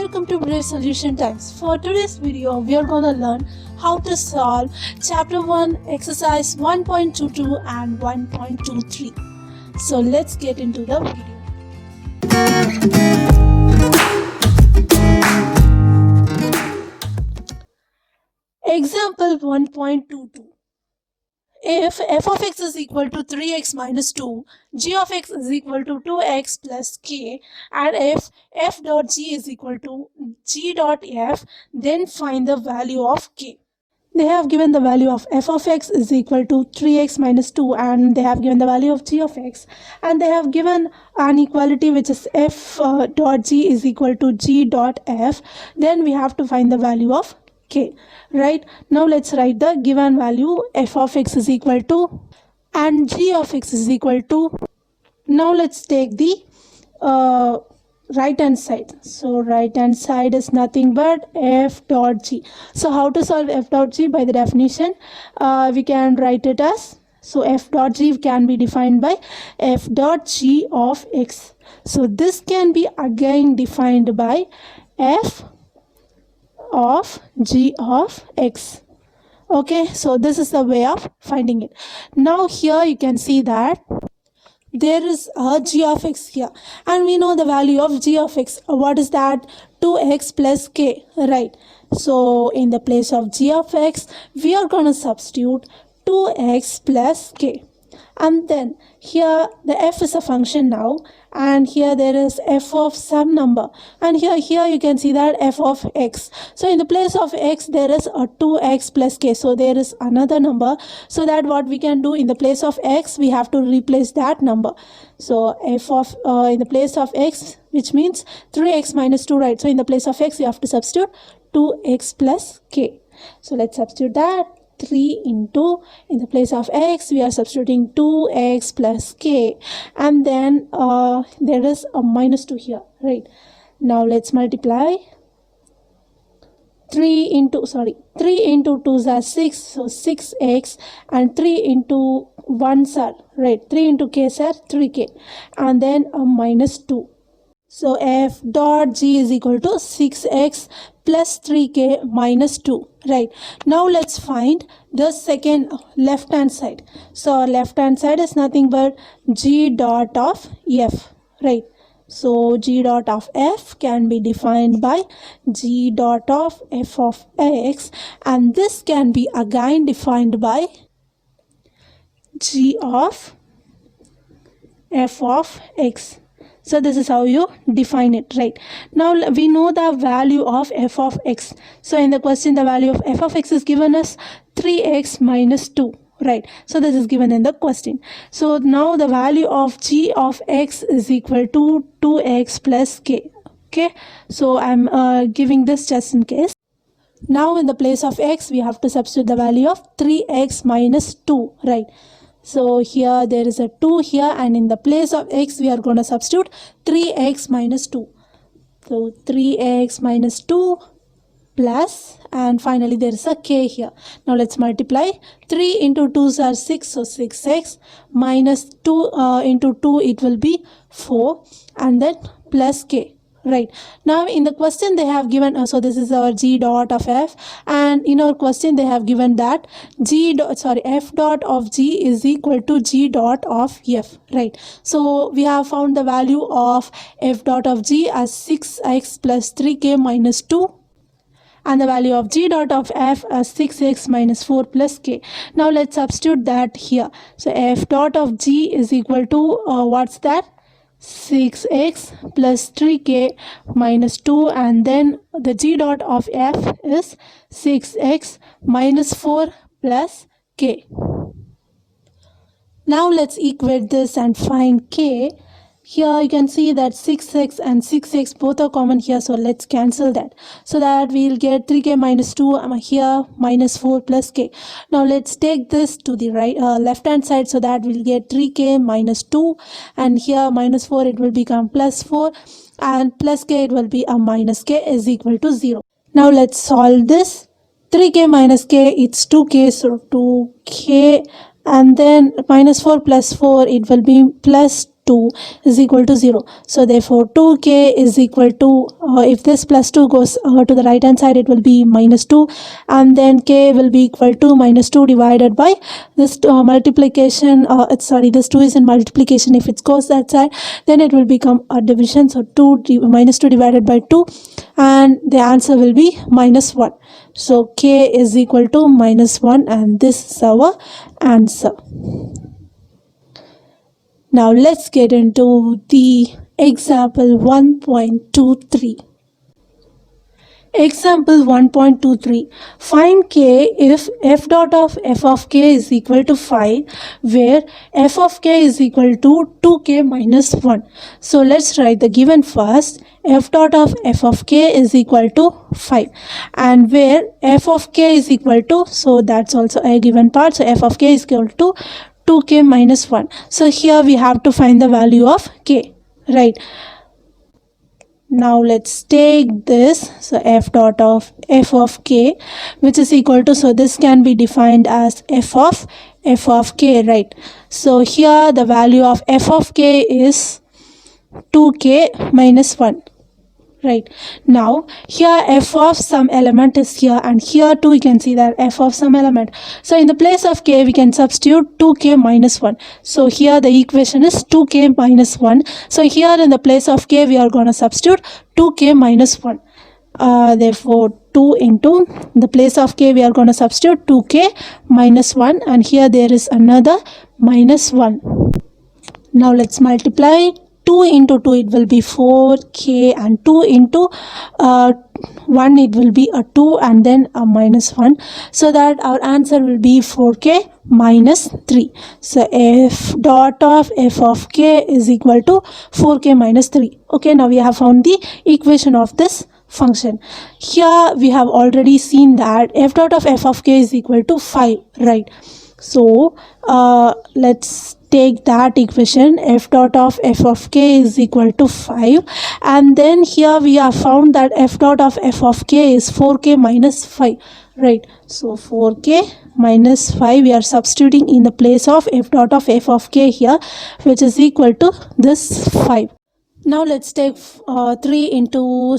welcome to Brave Solution Times. For today's video, we are going to learn how to solve Chapter 1, Exercise 1.22 and 1.23. So let's get into the video. Example 1.22. If f of x is equal to 3x minus 2, g of x is equal to 2x plus k, and if f dot g is equal to g dot f, then find the value of k. They have given the value of f of x is equal to 3x minus 2, and they have given the value of g of x, and they have given an equality which is f dot g is equal to g dot f. Then we have to find the value of k. Right, now let's write the given value. F of x is equal to and g of x is equal to. Now let's take the right hand side. So right hand side is nothing but f dot g. So how to solve f dot g? By the definition, we can write it as, so f dot g can be defined by f dot g of x. So this can be again defined by f of g of x. Okay, so this is the way of finding it. Now here you can see that there is a g of x here, and we know the value of g of x. What is that? 2x plus k, right? So in the place of g of x, we are going to substitute 2x plus k. And then here the f is a function now, and here there is f of some number, and here you can see that f of x. So in the place of x there is a 2x plus k, so there is another number. So that what we can do, in the place of x we have to replace that number. So f of in the place of x, which means 3x minus 2, right? So in the place of x you have to substitute 2x plus k. So let's substitute that. 3 into, in the place of x we are substituting 2x plus k, and then there is a minus 2 here, right? Now let's multiply. 3 into 2s are 6, so 6x, and 3 into 1s are, right, 3 into k's are 3k, and then a minus 2. So f dot g is equal to 6x plus 3k minus 2, right? Now let's find the second left hand side. So our left hand side is nothing but g dot of f, right? So g dot of f can be defined by g dot of f of x, and this can be again defined by g of f of x. So this is how you define it, right? Now we know the value of f of x. So in the question the value of f of x is given as 3x minus 2, right? So this is given in the question. So now the value of g of x is equal to 2x plus k. Okay, so I'm giving this just in case. Now in the place of x we have to substitute the value of 3x minus 2, right? So here there is a 2 here, and in the place of x we are going to substitute 3x minus 2. So 3x minus 2 plus, and finally there is a k here. Now let's multiply. 3 into 2s are 6, so 6x minus 2 into 2 it will be 4, and then plus k. Right, now in the question they have given, so this is our g dot of f, and in our question they have given that f dot of g is equal to g dot of f, right? So we have found the value of f dot of g as 6x plus 3k minus 2, and the value of g dot of f as 6x minus 4 plus k. Now let's substitute that here. So f dot of g is equal to what's that? 6x plus 3k minus 2, and then the g dot of f is 6x minus 4 plus k. Now let's equate this and find k. Here you can see that 6x and 6x both are common here, so let's cancel that. So that we'll get 3k minus 2 here minus 4 plus k. Now let's take this to the right left hand side, so that we'll get 3k minus 2, and here minus 4 it will become plus 4, and plus k it will be a minus k is equal to 0. Now let's solve this. 3k minus k, it's 2k, so 2k, and then minus 4 plus 4 it will be plus 2 is equal to 0. So therefore 2k is equal to, if this plus 2 goes to the right hand side, it will be minus 2, and then k will be equal to minus 2 divided by this multiplication, this 2 is in multiplication. If it goes that side, then it will become a division. So minus 2 divided by 2, and the answer will be minus 1. So k is equal to minus 1, and this is our answer. Now let's get into the example 1.23. Example 1.23. Find k if f dot of f of k is equal to 5, where f of k is equal to 2k minus 1. So let's write the given first. F dot of f of k is equal to 5, and where f of k is equal to, so that's also a given part, so f of k is equal to 2k minus 1. So here we have to find the value of k, right? Now let's take this, so f dot of f of k, which is equal to, so this can be defined as f of k, right? So here the value of f of k is 2k minus 1, right? Now here f of some element is here, and here too we can see that f of some element. So in the place of k we can substitute 2k minus 1. So here the equation is 2k minus 1. So here in the place of k we are going to substitute 2k minus 1. Therefore 2 into the place of k we are going to substitute 2k minus 1, and here there is another minus 1. Now let's multiply 2 into 2, it will be 4k, and 2 into 1, it will be a 2 and then a minus 1, so that our answer will be 4k minus 3. So f dot of f of k is equal to 4k minus 3. Okay, now we have found the equation of this function. Here we have already seen that f dot of f of k is equal to 5, right? So let's take that equation, f dot of f of k is equal to 5, and then here we have found that f dot of f of k is 4k minus 5, right? So 4k minus 5 we are substituting in the place of f dot of f of k here, which is equal to this 5. Now let's take 3 into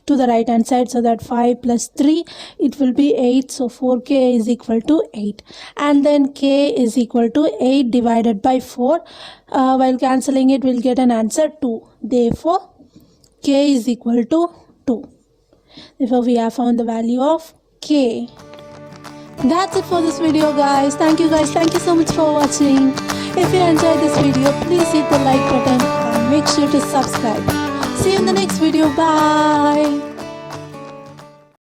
to the right hand side, so that 5 plus 3, it will be 8. So 4k is equal to 8, and then k is equal to 8 divided by 4. While cancelling it, we'll get an answer 2. Therefore k is equal to 2. Therefore we have found the value of k. That's it for this video, guys. Thank you so much for watching. If you enjoyed this video, please hit the like button and make sure to subscribe. See you in the next video. Bye.